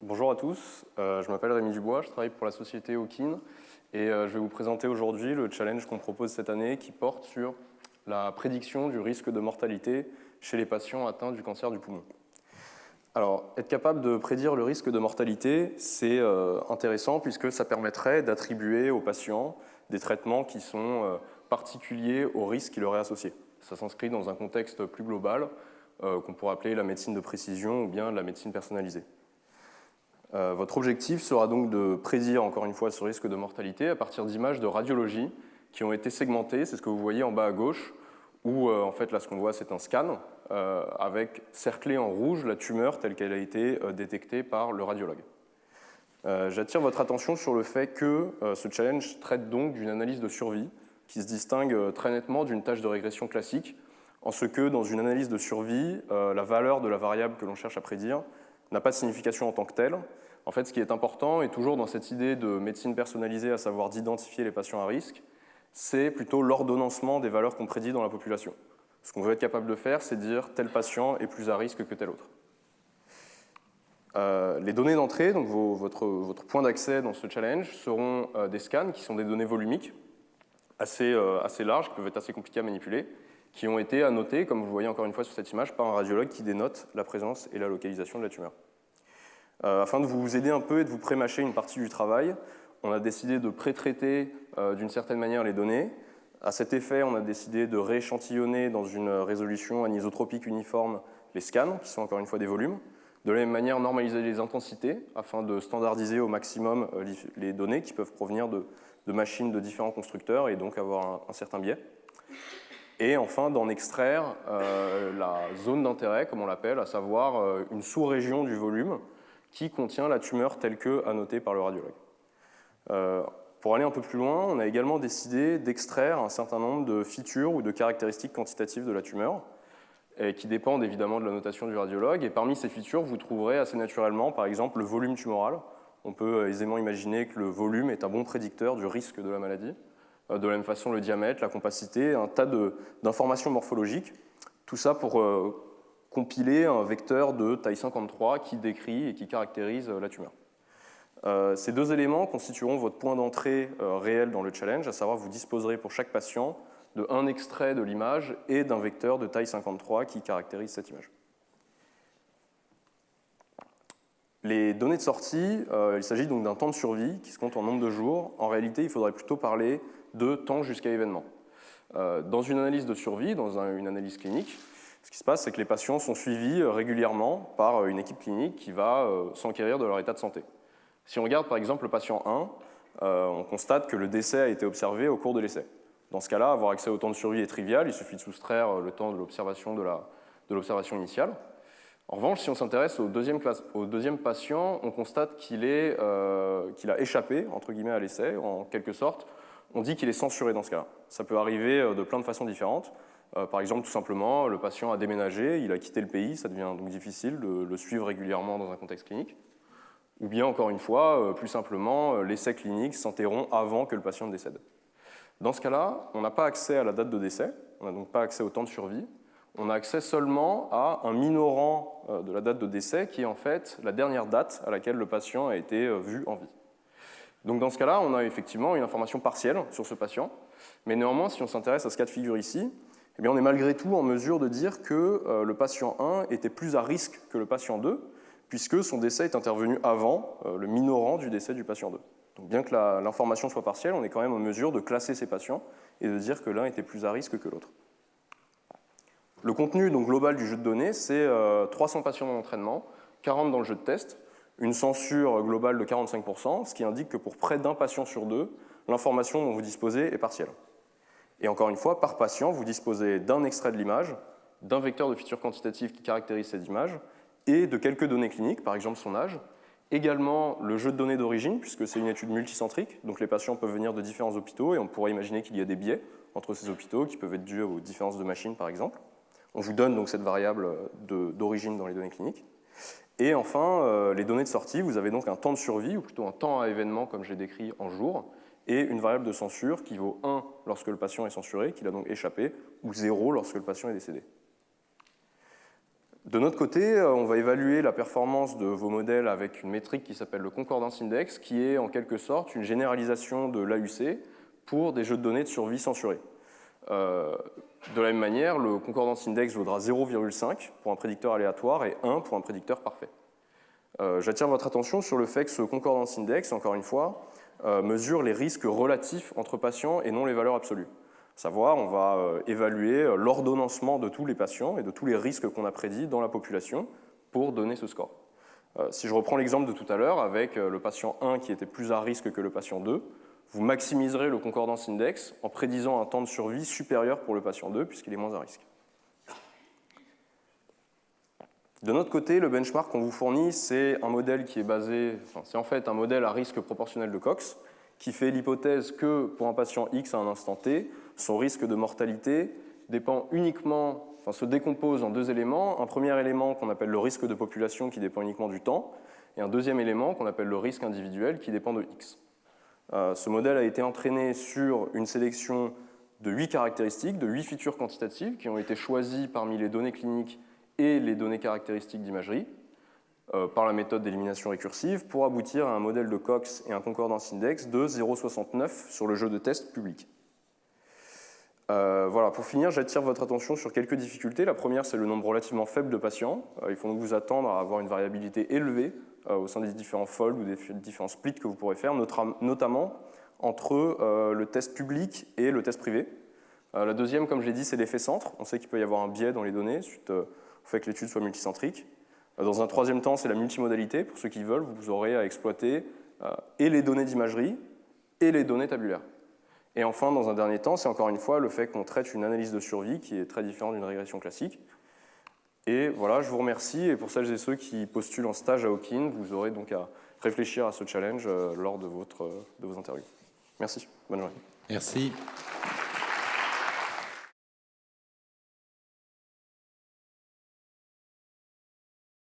Bonjour à tous, je m'appelle Rémi Dubois, je travaille pour la société Hawkin et je vais vous présenter aujourd'hui le challenge qu'on propose cette année qui porte sur la prédiction du risque de mortalité chez les patients atteints du cancer du poumon. Alors, être capable de prédire le risque de mortalité, c'est intéressant puisque ça permettrait d'attribuer aux patients des traitements qui sont particuliers au risque qui leur est associé. Ça s'inscrit dans un contexte plus global qu'on pourrait appeler la médecine de précision ou bien la médecine personnalisée. Votre objectif sera donc de prédire, encore une fois, ce risque de mortalité à partir d'images de radiologie qui ont été segmentées, c'est ce que vous voyez en bas à gauche, où en fait là ce qu'on voit c'est un scan avec cerclé en rouge la tumeur telle qu'elle a été détectée par le radiologue. J'attire votre attention sur le fait que ce challenge traite donc d'une analyse de survie qui se distingue très nettement d'une tâche de régression classique, en ce que dans une analyse de survie, la valeur de la variable que l'on cherche à prédire n'a pas de signification en tant que telle. En fait, ce qui est important, et toujours dans cette idée de médecine personnalisée, à savoir d'identifier les patients à risque, c'est plutôt l'ordonnancement des valeurs qu'on prédit dans la population. Ce qu'on veut être capable de faire, c'est dire tel patient est plus à risque que tel autre. Les données d'entrée, donc votre point d'accès dans ce challenge, seront des scans qui sont des données volumiques, assez larges, qui peuvent être assez compliquées à manipuler, qui ont été annotées, comme vous le voyez encore une fois sur cette image, par un radiologue qui dénote la présence et la localisation de la tumeur. Afin de vous aider un peu et de vous pré-mâcher une partie du travail, on a décidé de pré-traiter d'une certaine manière les données. À cet effet, on a décidé de rééchantillonner dans une résolution anisotropique uniforme les scans, qui sont encore une fois des volumes. De la même manière, normaliser les intensités afin de standardiser au maximum les données qui peuvent provenir de machines de différents constructeurs et donc avoir un certain biais. Et enfin, d'en extraire la zone d'intérêt, comme on l'appelle, à savoir une sous-région du volume qui contient la tumeur telle que annotée par le radiologue. Pour aller un peu plus loin, on a également décidé d'extraire un certain nombre de features ou de caractéristiques quantitatives de la tumeur, qui dépendent évidemment de la notation du radiologue. Et parmi ces features, vous trouverez assez naturellement, par exemple, le volume tumoral. On peut aisément imaginer que le volume est un bon prédicteur du risque de la maladie. De la même façon, le diamètre, la compacité, un tas d'informations morphologiques. Tout ça pour compiler un vecteur de taille 53 qui décrit et qui caractérise la tumeur. Ces deux éléments constitueront votre point d'entrée réel dans le challenge, à savoir vous disposerez pour chaque patient de un extrait de l'image et d'un vecteur de taille 53 qui caractérise cette image. Les données de sortie, il s'agit donc d'un temps de survie qui se compte en nombre de jours. En réalité, il faudrait plutôt parler de temps jusqu'à événement. Dans une analyse de survie, dans une analyse clinique, ce qui se passe, c'est que les patients sont suivis régulièrement par une équipe clinique qui va s'enquérir de leur état de santé. Si on regarde par exemple le patient 1, on constate que le décès a été observé au cours de l'essai. Dans ce cas-là, avoir accès au temps de survie est trivial, il suffit de soustraire le temps de l'observation de l'observation initiale. En revanche, si on s'intéresse au deuxième patient, on constate qu'il a échappé, entre guillemets, à l'essai, en quelque sorte. On dit qu'il est censuré dans ce cas-là. Ça peut arriver de plein de façons différentes. Par exemple, tout simplement, le patient a déménagé, il a quitté le pays, ça devient donc difficile de le suivre régulièrement dans un contexte clinique. Ou bien, encore une fois, plus simplement, l'essai clinique s'interrompt avant que le patient ne décède. Dans ce cas-là, on n'a pas accès à la date de décès, on n'a donc pas accès au temps de survie, on a accès seulement à un minorant de la date de décès qui est en fait la dernière date à laquelle le patient a été vu en vie. Donc dans ce cas-là, on a effectivement une information partielle sur ce patient, mais néanmoins, si on s'intéresse à ce cas de figure ici, eh bien, on est malgré tout en mesure de dire que le patient 1 était plus à risque que le patient 2, puisque son décès est intervenu avant le minorant du décès du patient 2. Donc bien que l'information soit partielle, on est quand même en mesure de classer ces patients et de dire que l'un était plus à risque que l'autre. Le contenu donc, global du jeu de données, c'est 300 patients dans l'entraînement, 40 dans le jeu de test, une censure globale de 45%, ce qui indique que pour près d'un patient sur deux, l'information dont vous disposez est partielle. Et encore une fois, par patient, vous disposez d'un extrait de l'image, d'un vecteur de feature quantitative qui caractérise cette image, et de quelques données cliniques, par exemple son âge, également le jeu de données d'origine, puisque c'est une étude multicentrique, donc les patients peuvent venir de différents hôpitaux, et on pourrait imaginer qu'il y a des biais entre ces hôpitaux, qui peuvent être dus aux différences de machines, par exemple. On vous donne donc cette variable d'origine dans les données cliniques. Et enfin, les données de sortie, vous avez donc un temps de survie, ou plutôt un temps à événement, comme j'ai décrit en jours, et une variable de censure qui vaut 1 lorsque le patient est censuré, qu'il a donc échappé, ou 0 lorsque le patient est décédé. De notre côté, on va évaluer la performance de vos modèles avec une métrique qui s'appelle le Concordance Index, qui est en quelque sorte une généralisation de l'AUC pour des jeux de données de survie censurés. De la même manière, le Concordance Index vaudra 0,5 pour un prédicteur aléatoire et 1 pour un prédicteur parfait. J'attire votre attention sur le fait que ce Concordance Index, encore une fois, mesure les risques relatifs entre patients et non les valeurs absolues. À savoir, on va évaluer l'ordonnancement de tous les patients et de tous les risques qu'on a prédits dans la population pour donner ce score. Si je reprends l'exemple de tout à l'heure avec le patient 1 qui était plus à risque que le patient 2, vous maximiserez le Concordance Index en prédisant un temps de survie supérieur pour le patient 2 puisqu'il est moins à risque. De notre côté, le benchmark qu'on vous fournit, c'est un modèle qui est basé, c'est en fait un modèle à risque proportionnel de Cox qui fait l'hypothèse que pour un patient X à un instant T, son risque de mortalité dépend uniquement, se décompose en deux éléments. Un premier élément qu'on appelle le risque de population qui dépend uniquement du temps, et un deuxième élément qu'on appelle le risque individuel qui dépend de X. Ce modèle a été entraîné sur une sélection de 8 caractéristiques, de 8 features quantitatives qui ont été choisies parmi les données cliniques et les données caractéristiques d'imagerie par la méthode d'élimination récursive pour aboutir à un modèle de Cox et un Concordance Index de 0,69 sur le jeu de test public. Voilà, pour finir, j'attire votre attention sur quelques difficultés. La première, c'est le nombre relativement faible de patients. Il faut donc vous attendre à avoir une variabilité élevée au sein des différents folds ou des différents splits que vous pourrez faire, notamment entre le test public et le test privé. La deuxième, comme je l'ai dit, c'est l'effet centre. On sait qu'il peut y avoir un biais dans les données suite au fait que l'étude soit multicentrique. Dans un troisième temps, c'est la multimodalité. Pour ceux qui veulent, vous aurez à exploiter et les données d'imagerie et les données tabulaires. Et enfin, dans un dernier temps, c'est encore une fois le fait qu'on traite une analyse de survie qui est très différente d'une régression classique. Et voilà, je vous remercie. Et pour celles et ceux qui postulent en stage à Hawking, vous aurez donc à réfléchir à ce challenge lors de vos interviews. Merci. Bonne journée. Merci.